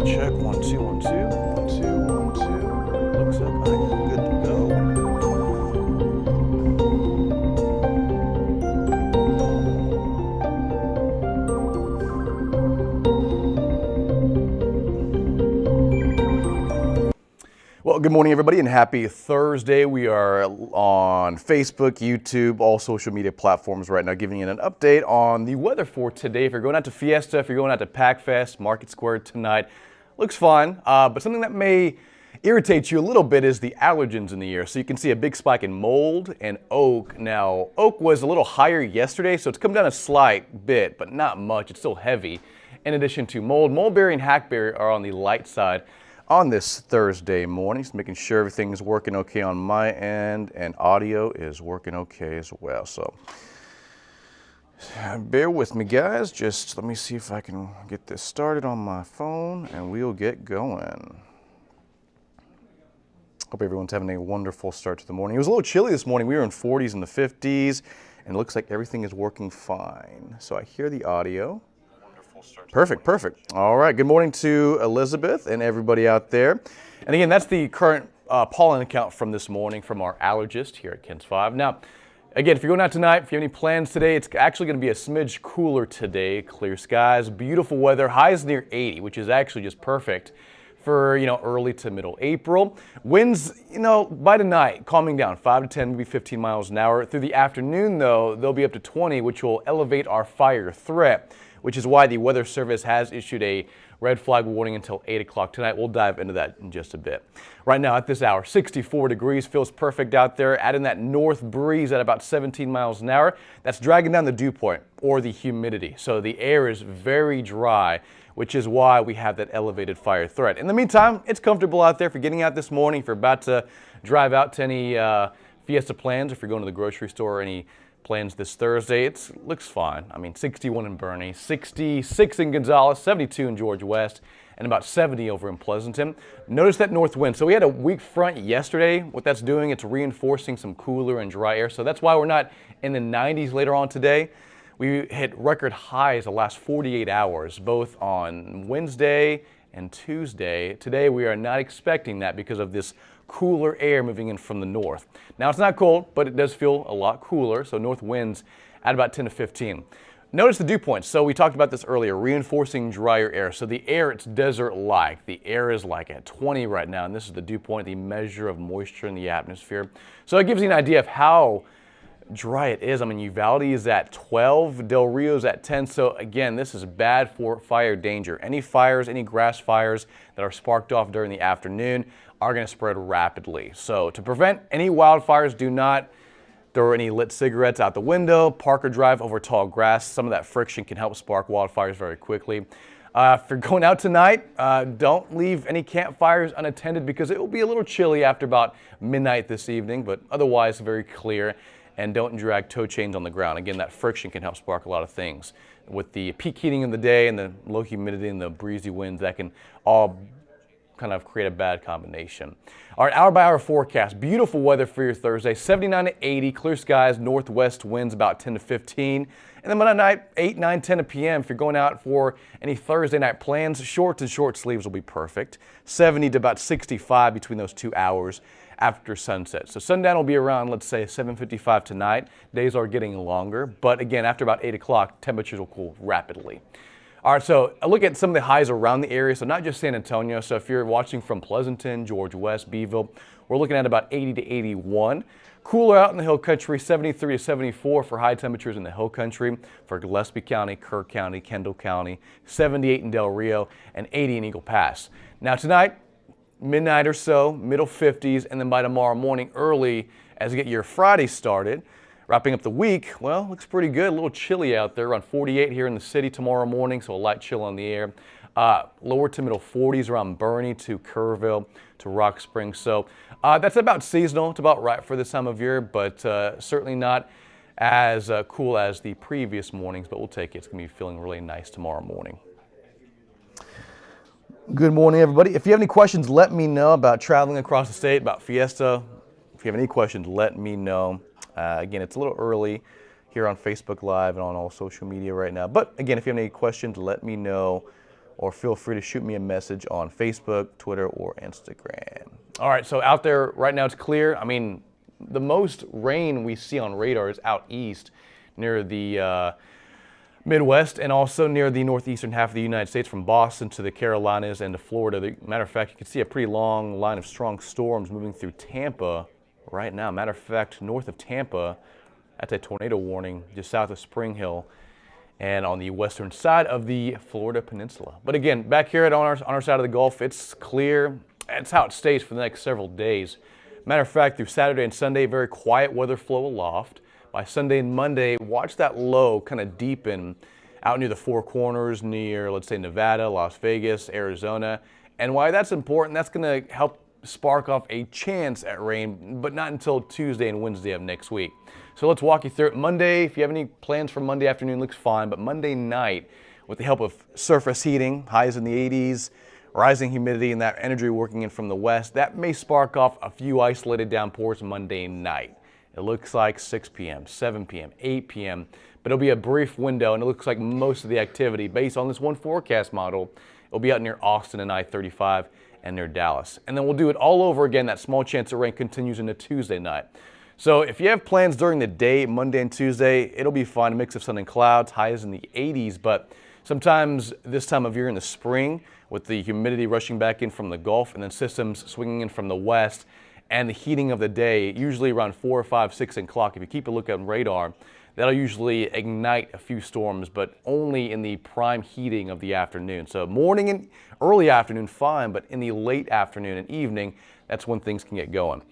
Check, 1 2 1 2 1 2 1 2. Looks like I am good to go. Well, good morning, everybody, and happy Thursday. We are on Facebook, YouTube, all social media platforms right now, giving you an update on the weather for today. If you're going out to Fiesta, if you're going out to PacFest, Market Square tonight, looks fine, but something that may irritate you a little bit is the allergens in the air. So you can see a big spike in mold and oak. Now, oak was a little higher yesterday, so it's come down a slight bit, but not much. It's still heavy. In addition to mold, mulberry and hackberry are on the light side on this Thursday morning. Just making sure everything is working okay on my end, and audio is working okay as well. So bear with me, guys. Just let me see if I can get this started on my phone and we'll get going. Hope everyone's having a wonderful start to the morning. It was a little chilly this morning. We were in 40s and the 50s, and it looks like everything is working fine. So I hear the audio. Perfect, perfect. All right, good morning to Elizabeth and everybody out there. And again, that's the current pollen count from this morning from our allergist here at KENS 5. Now, again, if you're going out tonight, if you have any plans today, it's actually going to be a smidge cooler today. Clear skies, beautiful weather, highs near 80, which is actually just perfect for, early to middle April. Winds, by tonight, calming down, 5 to 10, maybe 15 miles an hour. Through the afternoon, though, they'll be up to 20, which will elevate our fire threat, which is why the Weather Service has issued a red flag warning until 8 o'clock tonight. We'll dive into that in just a bit. Right now at this hour, 64 degrees, feels perfect out there. Add in that north breeze at about 17 miles an hour. That's dragging down the dew point or the humidity. So the air is very dry, which is why we have that elevated fire threat. In the meantime, it's comfortable out there. If you're getting out this morning, if you're about to drive out to any Fiesta plans, if you're going to the grocery store or any plans this Thursday, it looks fine. I mean, 61 in Bernie, 66 in Gonzales, 72 in George West, and about 70 over in Pleasanton. Notice that north wind. So we had a weak front yesterday. What that's doing, it's reinforcing some cooler and dry air. So that's why we're not in the 90s later on today. We hit record highs the last 48 hours, both on Wednesday and Tuesday. Today we are not expecting that because of this cooler air moving in from the north. Now it's not cold, but it does feel a lot cooler, so north winds at about 10 to 15. Notice the dew points. So we talked about this earlier, reinforcing drier air. So the air, it's desert-like. The air is like at 20 right now, and this is the dew point, the measure of moisture in the atmosphere. So it gives you an idea of how dry it is. I mean, Uvalde is at 12, Del Rio is at 10. So again, this is bad for fire danger. Any fires, any grass fires that are sparked off during the afternoon are going to spread rapidly. So to prevent any wildfires, do not throw any lit cigarettes out the window, park or drive over tall grass. Some of that friction can help spark wildfires very quickly. If you're going out tonight, don't leave any campfires unattended because it will be a little chilly after about midnight this evening, but otherwise very clear. And don't drag tow chains on the ground. Again, that friction can help spark a lot of things. With the peak heating of the day and the low humidity and the breezy winds, that can all kind of create a bad combination. All right, hour by hour forecast. Beautiful weather for your Thursday. 79 to 80, clear skies, northwest winds about 10 to 15. And then Monday night, 8, 9, 10 p.m. If you're going out for any Thursday night plans, shorts and short sleeves will be perfect. 70 to about 65 between those 2 hours. after sunset. So sundown will be around, let's say, 7:55 tonight. Days are getting longer, but again, after about 8 o'clock, temperatures will cool rapidly. All right, so a look at some of the highs around the area, so not just San Antonio. So if you're watching from Pleasanton, George West, Beeville, we're looking at about 80 to 81. Cooler out in the hill country, 73 to 74 for high temperatures in the hill country. For Gillespie County, Kirk County, Kendall County, 78 in Del Rio, and 80 in Eagle Pass. Now tonight, midnight or so, middle 50s, and then by tomorrow morning early as you get your Friday started. Wrapping up the week, well, looks pretty good. A little chilly out there, around 48 here in the city tomorrow morning, so a light chill on the air. Lower to middle 40s around Bernie to Kerrville to Rock Springs. So that's about seasonal. It's about right for this time of year, but certainly not as cool as the previous mornings, but we'll take it. It's going to be feeling really nice tomorrow morning. Good morning, everybody. If you have any questions, let me know about traveling across the state, about Fiesta. If you have any questions, let me know. Again, it's a little early here on Facebook Live and on all social media right now. But again, if you have any questions, let me know, or feel free to shoot me a message on Facebook, Twitter, or Instagram. All right, so out there right now it's clear. I mean, the most rain we see on radar is out east near the Midwest and also near the northeastern half of the United States, from Boston to the Carolinas and to Florida. Matter of fact, you can see a pretty long line of strong storms moving through Tampa right now. Matter of fact, north of Tampa, that's a tornado warning just south of Spring Hill and on the western side of the Florida Peninsula. But again, back here on our side of the Gulf, it's clear. That's how it stays for the next several days. Matter of fact, through Saturday and Sunday, very quiet weather flow aloft. By Sunday and Monday, watch that low kind of deepen out near the Four Corners, near, let's say, Nevada, Las Vegas, Arizona. And why that's important, that's going to help spark off a chance at rain, but not until Tuesday and Wednesday of next week. So let's walk you through it. Monday, if you have any plans for Monday afternoon, looks fine, but Monday night, with the help of surface heating, highs in the 80s, rising humidity, and that energy working in from the west, that may spark off a few isolated downpours Monday night. It looks like 6 p.m., 7 p.m., 8 p.m., but it'll be a brief window, and it looks like most of the activity, based on this one forecast model, it'll be out near Austin and I-35 and near Dallas. And then we'll do it all over again. That small chance of rain continues into Tuesday night. So if you have plans during the day, Monday and Tuesday, it'll be fine. A mix of sun and clouds, highs in the 80s, but sometimes this time of year in the spring, with the humidity rushing back in from the Gulf and then systems swinging in from the west and the heating of the day, usually around 4, 5, 6 o'clock, if you keep a look on radar, that'll usually ignite a few storms, but only in the prime heating of the afternoon. So morning and early afternoon, fine, but in the late afternoon and evening, that's when things can get going.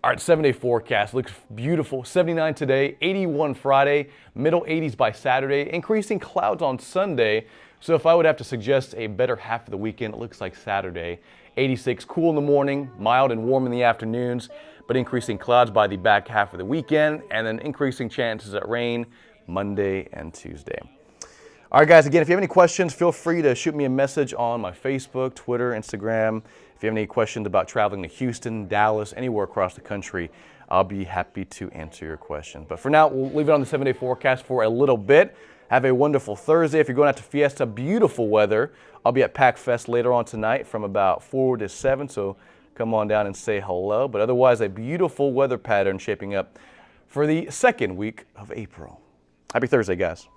All right, 7-day forecast looks beautiful. 79 today, 81 Friday, middle 80s by Saturday, increasing clouds on Sunday. So if I would have to suggest a better half of the weekend, it looks like Saturday. 86, cool in the morning, mild and warm in the afternoons, but increasing clouds by the back half of the weekend, and then increasing chances at rain Monday and Tuesday. All right, guys, again, if you have any questions, feel free to shoot me a message on my Facebook, Twitter, Instagram. If you have any questions about traveling to Houston, Dallas, anywhere across the country, I'll be happy to answer your question. But for now, we'll leave it on the 7-day forecast for a little bit. Have a wonderful Thursday. If you're going out to Fiesta, beautiful weather. I'll be at Pack Fest later on tonight from about 4 to 7, so come on down and say hello. But otherwise, a beautiful weather pattern shaping up for the second week of April. Happy Thursday, guys.